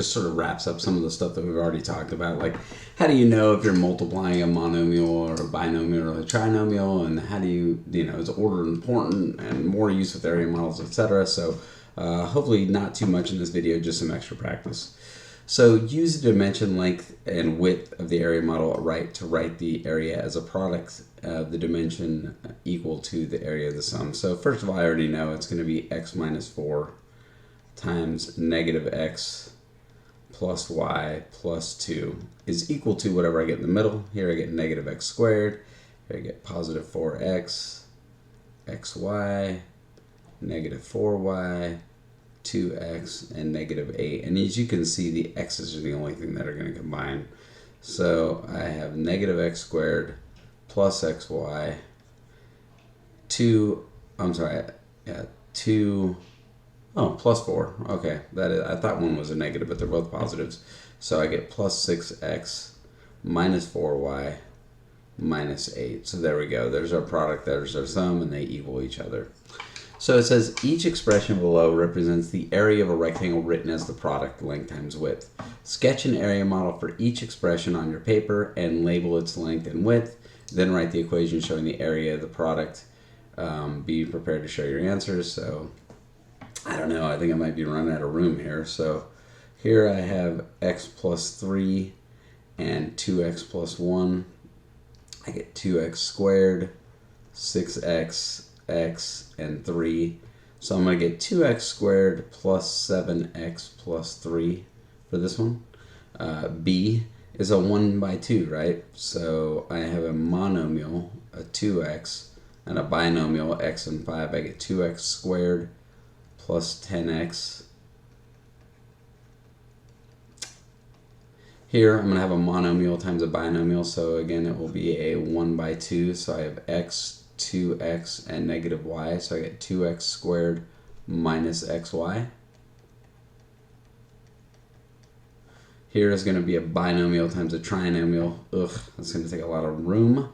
just sort of wraps up some of the stuff that we've already talked about. Like, how do you know if you're multiplying a monomial or a binomial or a trinomial, and how do you, is order important and more use with area models, etc. So hopefully not too much in this video, just some extra practice. So use the dimension, length, and width of the area model to write the area as a product of the dimension equal to the area of the sum. So first of all, I already know it's going to be x minus 4 times negative x plus y plus 2 is equal to whatever I get in the middle. Here I get negative x squared. Here I get positive 4x, xy, negative 4y, 2x, and negative 8. And as you can see, the x's are the only thing that are going to combine. So I have negative x squared plus xy, 2 plus 4. Okay, I thought one was a negative, but they're both positives. So I get plus 6x minus 4y minus 8. So there we go. There's our product, there's our sum, and they equal each other. So it says each expression below represents the area of a rectangle written as the product length times width. Sketch an area model for each expression on your paper and label its length and width. Then write the equation showing the area of the product. Be prepared to show your answers. So I don't know, I think I might be running out of room here. So here I have x plus 3 and 2x plus 1. I get 2x squared, 6x, x, and 3. So I'm going to get 2x squared plus 7x plus 3 for this one. B is a 1 by 2, right? So I have a monomial, a 2x, and a binomial, x and 5. I get 2x squared plus 10x. Here I'm going to have a monomial times a binomial, so again it will be a 1 by 2, so I have x, 2x, and negative y, so I get 2x squared minus xy. Here is going to be a binomial times a trinomial. Ugh, that's going to take a lot of room.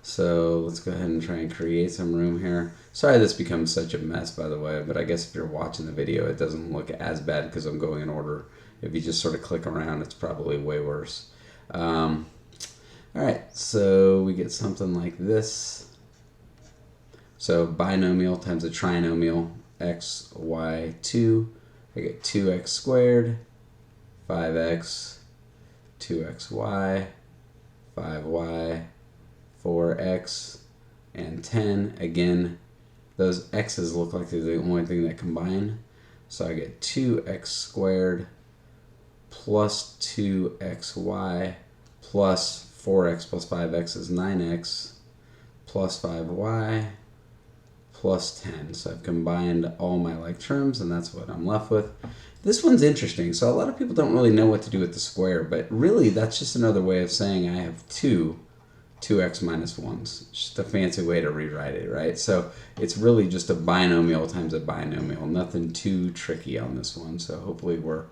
So let's go ahead and try and create some room here. Sorry this becomes such a mess, by the way, but I guess if you're watching the video, it doesn't look as bad because I'm going in order. If you just sort of click around, it's probably way worse. All right, so we get something like this. So binomial times a trinomial, x, y, 2. I get 2x squared, 5x, 2xy, 5y, 4x, and 10. Again, those x's look like they're the only thing that combine. So I get 2x squared plus 2xy plus 4x plus 5x is 9x plus 5y plus 10. So I've combined all my like terms, and that's what I'm left with. This one's interesting. So a lot of people don't really know what to do with the square, but really that's just another way of saying I have 2x minus 1's. Just a fancy way to rewrite it, right? So it's really just a binomial times a binomial. Nothing too tricky on this one. So hopefully we're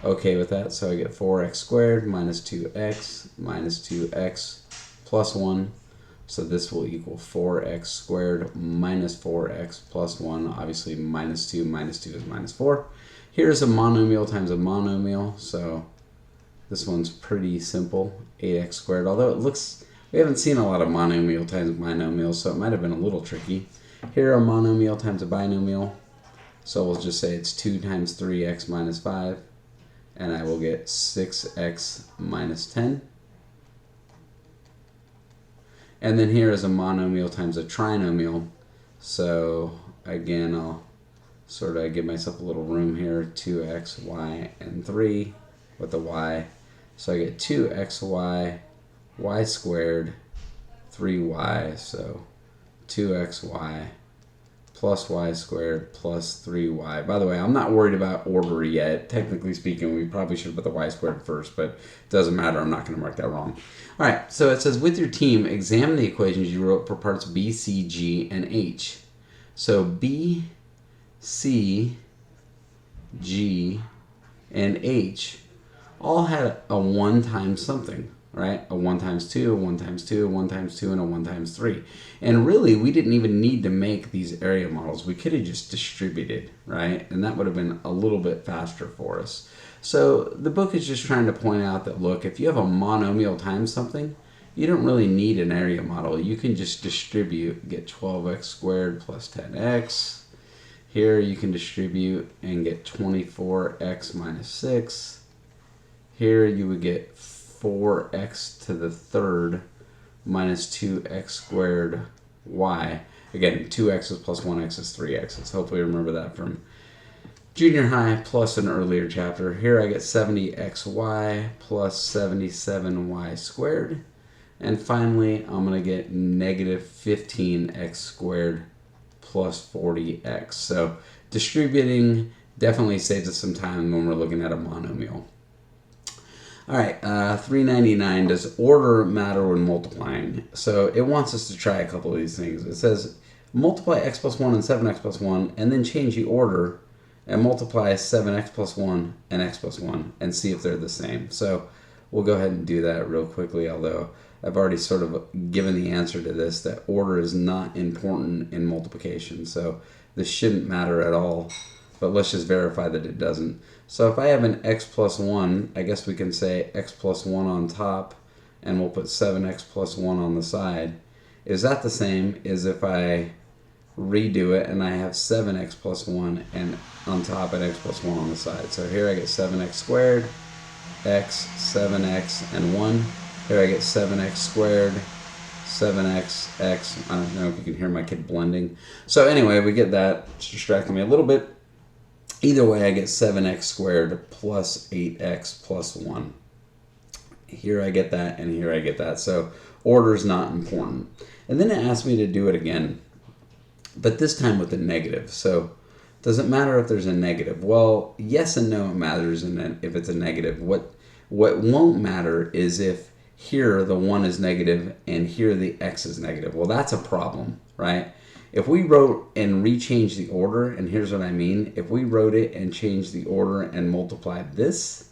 okay with that. So I get 4x squared minus 2x minus 2x plus 1. So this will equal 4x squared minus 4x plus 1. Obviously minus 2 is minus 4. Here's a monomial times a monomial. So this one's pretty simple. 8x squared. Although it looks, we haven't seen a lot of monomial times binomials, so it might have been a little tricky. Here a monomial times a binomial. So we'll just say it's 2 times 3x minus 5. And I will get 6x minus 10. And then here is a monomial times a trinomial. So again, I'll sort of give myself a little room here. 2x, y, and 3 with the y. So I get 2xy, y squared, 3y. So 2xy plus y squared plus 3y. By the way, I'm not worried about order yet. Technically speaking, we probably should put the y squared first, but it doesn't matter. I'm not going to mark that wrong. All right, so it says, with your team, examine the equations you wrote for parts B, C, G, and H. So B, C, G, and H all had a 1 times something. Right? A 1 times 2, a 1 times 2, a 1 times 2, and a 1 times 3. And really, we didn't even need to make these area models. We could have just distributed, right? And that would have been a little bit faster for us. So the book is just trying to point out that, look, if you have a monomial times something, you don't really need an area model. You can just distribute, get 12x squared plus 10x. Here you can distribute and get 24x minus 6. Here you would get 4x to the third minus 2x squared y. Again, 2x's plus 1x is 3x's. Hopefully you remember that from junior high plus an earlier chapter. Here I get 70xy plus 77y squared. And finally, I'm going to get negative 15x squared plus 40x. So distributing definitely saves us some time when we're looking at a monomial. All right, 399, does order matter when multiplying? So it wants us to try a couple of these things. It says multiply x plus 1 and 7x plus 1, and then change the order and multiply 7x plus 1 and x plus 1 and see if they're the same. So we'll go ahead and do that real quickly, although I've already sort of given the answer to this, that order is not important in multiplication. So this shouldn't matter at all, but let's just verify that it doesn't. So if I have an x plus 1, I guess we can say x plus 1 on top, and we'll put 7x plus 1 on the side. Is that the same as if I redo it and I have 7x plus 1 and on top and x plus 1 on the side? So here I get 7x squared, x, 7x, and 1. Here I get 7x squared, 7x, x. I don't know if you can hear my kid blending. So anyway, we get that. It's distracting me a little bit. Either way, I get 7x squared plus 8x plus 1. Here I get that, and here I get that. So order is not important. And then it asks me to do it again, but this time with a negative. So does it matter if there's a negative? Well, yes and no, it matters if it's a negative. What won't matter is if here the 1 is negative and here the x is negative. Well, that's a problem, right? If we wrote and rechanged the order, and here's what I mean, if we wrote it and changed the order and multiplied this,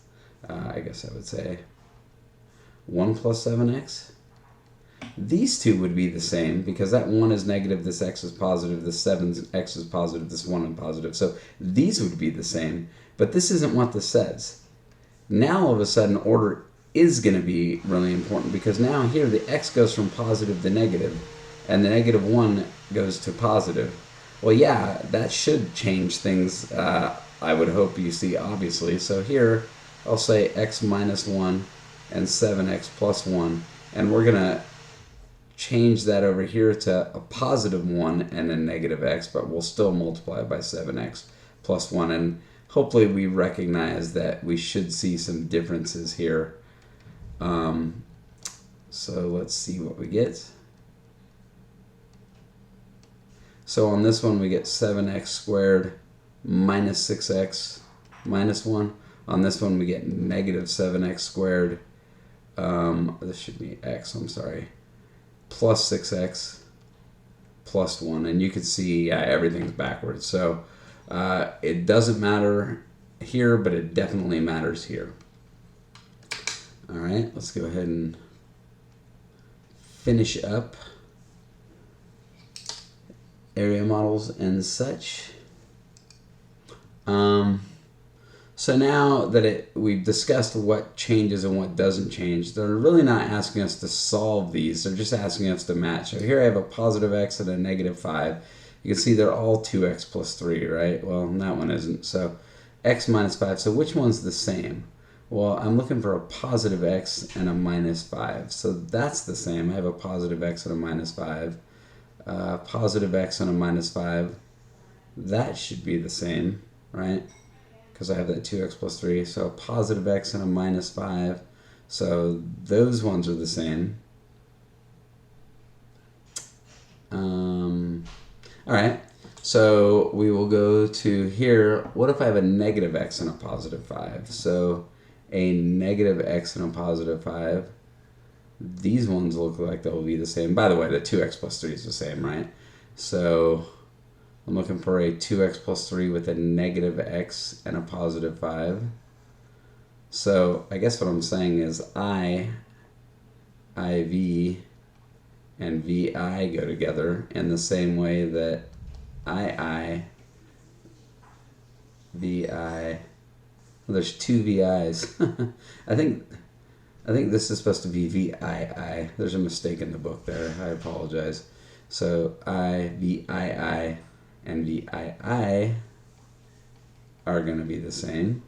I guess I would say 1 plus 7x, these two would be the same because that 1 is negative, this x is positive, this 7x is positive, this 1 is positive. So these would be the same, but this isn't what this says. Now all of a sudden order is going to be really important because now here the x goes from positive to negative and the negative 1 goes to positive. Well, yeah, that should change things, I would hope you see, obviously. So here I'll say x minus 1 and 7x plus 1, and we're going to change that over here to a positive 1 and a negative x, but we'll still multiply by 7x plus 1, and hopefully we recognize that we should see some differences here. So let's see what we get. So on this one we get 7x squared minus 6x minus 1. On this one we get negative 7x squared, this should be x, I'm sorry, plus 6x plus 1. And you can see, yeah, everything's backwards. So it doesn't matter here, but it definitely matters here. All right, let's go ahead and finish up area models and such. So now that we've discussed what changes and what doesn't change, they're really not asking us to solve these. They're just asking us to match. So here I have a positive x and a negative 5. You can see they're all 2x plus 3, right? Well, that one isn't. So x minus 5. So which one's the same? Well, I'm looking for a positive x and a minus 5. So that's the same. I have a positive x and a minus 5. Positive x and a minus 5. That should be the same, right? Because I have that 2x plus 3. So a positive x and a minus 5. So those ones are the same. All right. So we will go to here. What if I have a negative x and a positive 5? So a negative x and a positive 5. These ones look like they'll be the same. By the way, the 2x plus 3 is the same, right? So I'm looking for a 2x plus 3 with a negative x and a positive 5. So I guess what I'm saying is IV, and VI go together in the same way that II, VI, Well, there's two VI's. I think this is supposed to be VII. There's a mistake in the book there. I apologize. So VII, and VII are going to be the same.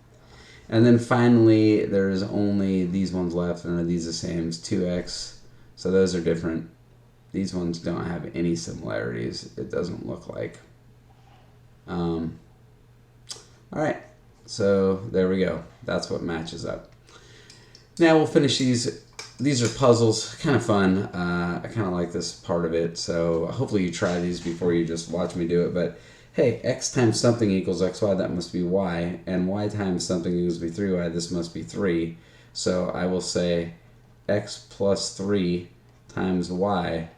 And then finally, there's only these ones left, and are these the same? It's 2x. So those are different. These ones don't have any similarities, it doesn't look like. All right, so there we go. That's what matches up. Now we'll finish these. These are puzzles, kind of fun. I kind of like this part of it, so hopefully you try these before you just watch me do it. But hey, x times something equals xy, that must be y, and y times something equals 3y, this must be 3. So I will say x plus 3 times y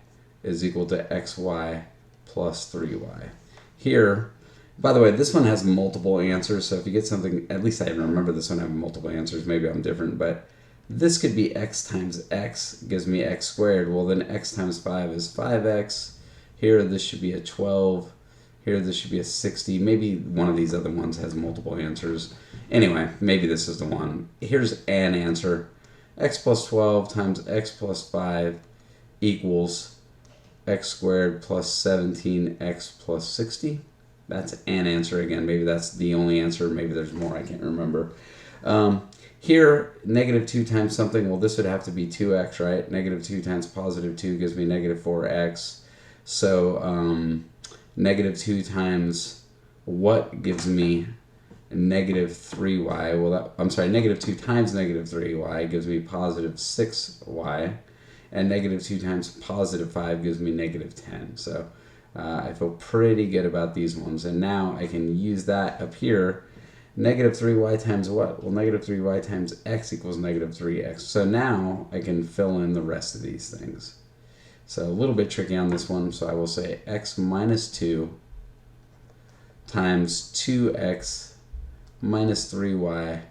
is equal to xy plus 3y. Here, by the way, this one has multiple answers, so if you get something, at least I remember this one having multiple answers, maybe I'm different, but this could be x times x gives me x squared. Well, then x times 5 is 5x. Here, this should be a 12. Here, this should be a 60. Maybe one of these other ones has multiple answers. Anyway, maybe this is the one. Here's an answer. X plus 12 times x plus 5 equals x squared plus 17x plus 60. That's an answer again. Maybe that's the only answer. Maybe there's more. I can't remember. Here, negative 2 times something. Well, this would have to be 2x, right? Negative 2 times positive 2 gives me negative 4x. So negative 2 times what gives me negative 3y? Well, I'm sorry, negative 2 times negative 3y gives me positive 6y. And negative 2 times positive 5 gives me negative 10. So I feel pretty good about these ones. And now I can use that up here. Negative 3y times what? Well, negative 3y times x equals negative 3x. So now I can fill in the rest of these things. So a little bit tricky on this one. So I will say x minus 2 times 2x minus 3y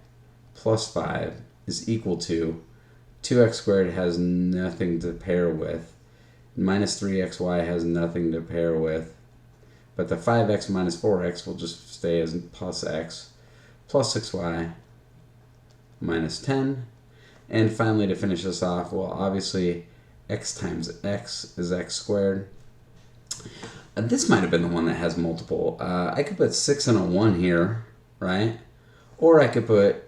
plus 5 is equal to 2x squared has nothing to pair with. Minus 3xy has nothing to pair with. But the 5x minus 4x will just stay as plus x. Plus 6y minus 10. And finally, to finish this off, well, obviously, x times x is x squared. This might have been the one that has multiple. I could put 6 and a 1 here, right? Or I could put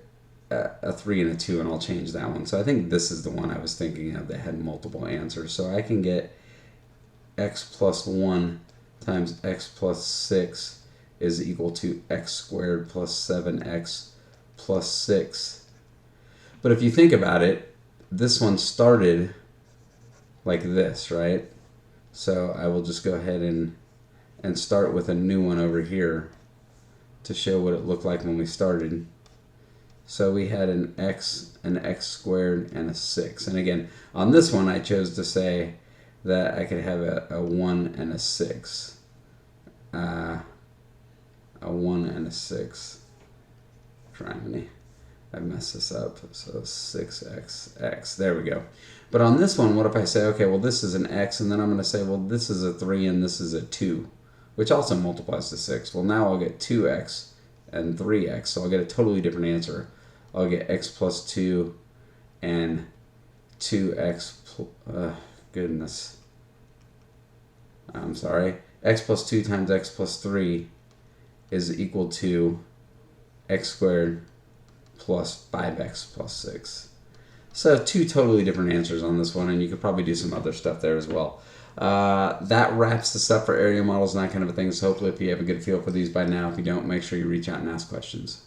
a 3 and a 2, and I'll change that one. So I think this is the one I was thinking of that had multiple answers. So I can get x plus 1 times x plus 6 is equal to x squared plus 7x plus 6. But if you think about it, this one started like this, right? So I will just go ahead and start with a new one over here to show what it looked like when we started. So we had an x squared, and a 6. And again, on this one, I chose to say that I could have a 1 and a 6. A 1 and a 6. Trying me. I messed this up. So 6x. There we go. But on this one, what if I say, okay, well, this is an x, and then I'm going to say, well, this is a 3 and this is a 2, which also multiplies to 6. Well, now I'll get 2x and 3x, so I'll get a totally different answer. I'll get x plus 2 and 2x, goodness. I'm sorry. X plus 2 times x plus 3 is equal to x squared plus 5x plus 6. So 2 totally different answers on this one, and you could probably do some other stuff there as well. That wraps this up for area models and that kind of a thing. So hopefully if you have a good feel for these by now, if you don't, make sure you reach out and ask questions.